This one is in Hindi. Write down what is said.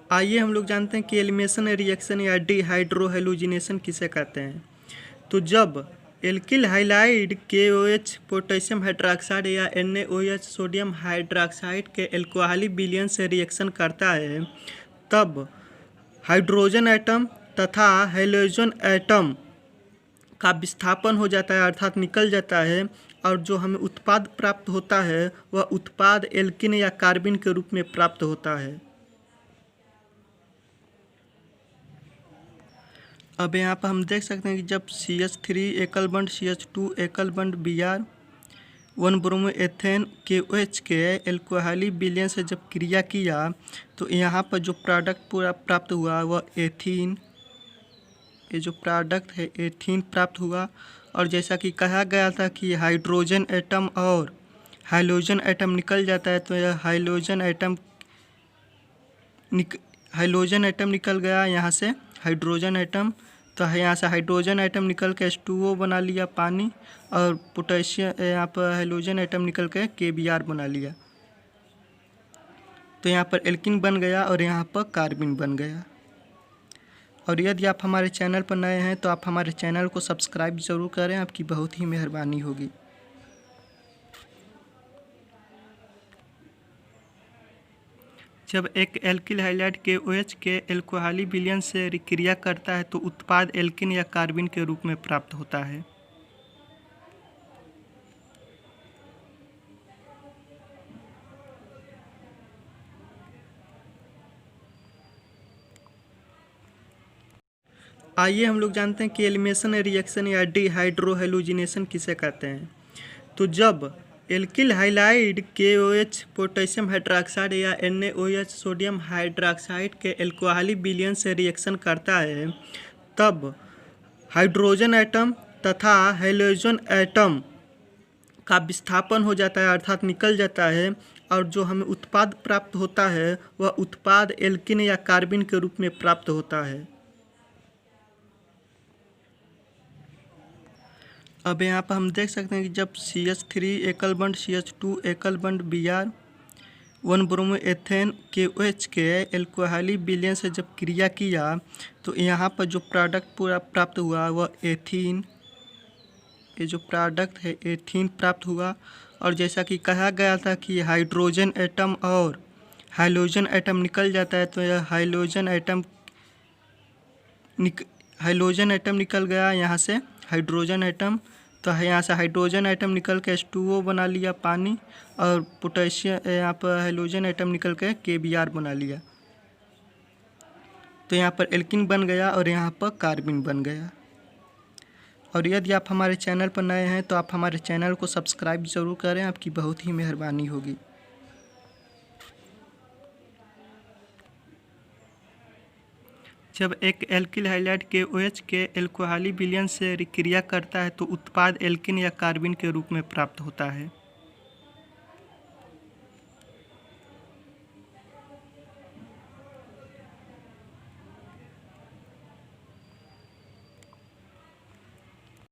आइए हम लोग जानते हैं कि एलिमिनेशन रिएक्शन या डिहाइड्रो हैलोजिनेशन किसे कहते हैं। तो जब alkyl halide KOH potassium hydroxide या NaOH सोडियम हाइड्रोक्साइड के एल्कोहली विलयन से रिएक्शन करता है तब हाइड्रोजन एटम तथा हैलोजन एटम का विस्थापन हो जाता है अर्थात निकल जाता है, और जो हमें उत्पाद प्राप्त होता है वह उत्पाद एल्किन या कार्बिन के रूप में प्राप्त होता है। अब यहाँ पर हम देख सकते हैं कि जब CH3 एकल बंड CH2 एकल बंड Br 1 ब्रोमो एथेन KOH के एल्कोहली विलयन से जब क्रिया किया तो यहाँ पर जो प्रोडक्ट पूरा प्राप्त हुआ वह एथीन, ये जो प्रोडक्ट है एथीन प्राप्त हुआ। और जैसा कि कहा गया था कि हाइड्रोजन एटम और हाइलोजन एटम निकल जाता है, तो यह हाइलोजन एटम निकल गया यहाँ से हाइड्रोजन एटम, तो यहाँ से हाइड्रोजन एटम निकल के H2O बना लिया पानी, और पोटेशियम यहाँ पर हाइलोजन एटम निकल के KBr बना लिया। तो यहाँ पर एल्किन बन गया और यहाँ पर कार्बिन बन गया। और यदि आप हमारे चैनल पर नए हैं तो आप हमारे चैनल को सब्सक्राइब ज़रूर करें, आपकी बहुत ही मेहरबानी होगी। जब एक एल्किल हाइलाइड KOH के एल्कोहली विलयन से क्रिया करता है तो उत्पाद एल्किन या कार्बिन के रूप में प्राप्त होता है। आइए हम लोग जानते हैं कि एलिमिनेशन रिएक्शन या डिहाइड्रो हैलोजिनेशन किसे कहते हैं। तो जब alkyl halide KOH potassium hydroxide या NaOH सोडियम हाइड्रोक्साइड के एल्कोहली विलयन से रिएक्शन करता है तब हाइड्रोजन एटम तथा हैलोजन एटम का विस्थापन हो जाता है अर्थात निकल जाता है, और जो हमें उत्पाद प्राप्त होता है वह उत्पाद एल्किन या कार्बिन के रूप में प्राप्त होता है। अब यहाँ पर हम देख सकते हैं कि जब CH3 एकल बंड CH2 एकल बंड Br 1 ब्रोमो एथेन KOH के एल्कोहली विलयन से जब क्रिया किया तो यहाँ पर जो प्रोडक्ट पूरा प्राप्त हुआ वह एथीन, ये जो प्रोडक्ट है एथीन प्राप्त हुआ। और जैसा कि कहा गया था कि हाइड्रोजन एटम और हाइलोजन एटम निकल जाता है, तो यह हाइलोजन एटम निकल गया यहाँ से हाइड्रोजन एटम, तो यहाँ से हाइड्रोजन एटम निकल के H2O बना लिया पानी, और पोटेशियम यहाँ पर हाइलोजन एटम निकल के KBr बना लिया। तो यहाँ पर एल्किन बन गया और यहाँ पर कार्बिन बन गया। और यदि आप हमारे चैनल पर नए हैं तो आप हमारे चैनल को सब्सक्राइब ज़रूर करें, आपकी बहुत ही मेहरबानी होगी। जब एक एल्किल हाइलाइड KOH के एल्कोहली विलयन से क्रिया करता है तो उत्पाद एल्किन या कार्बिन के रूप में प्राप्त होता है।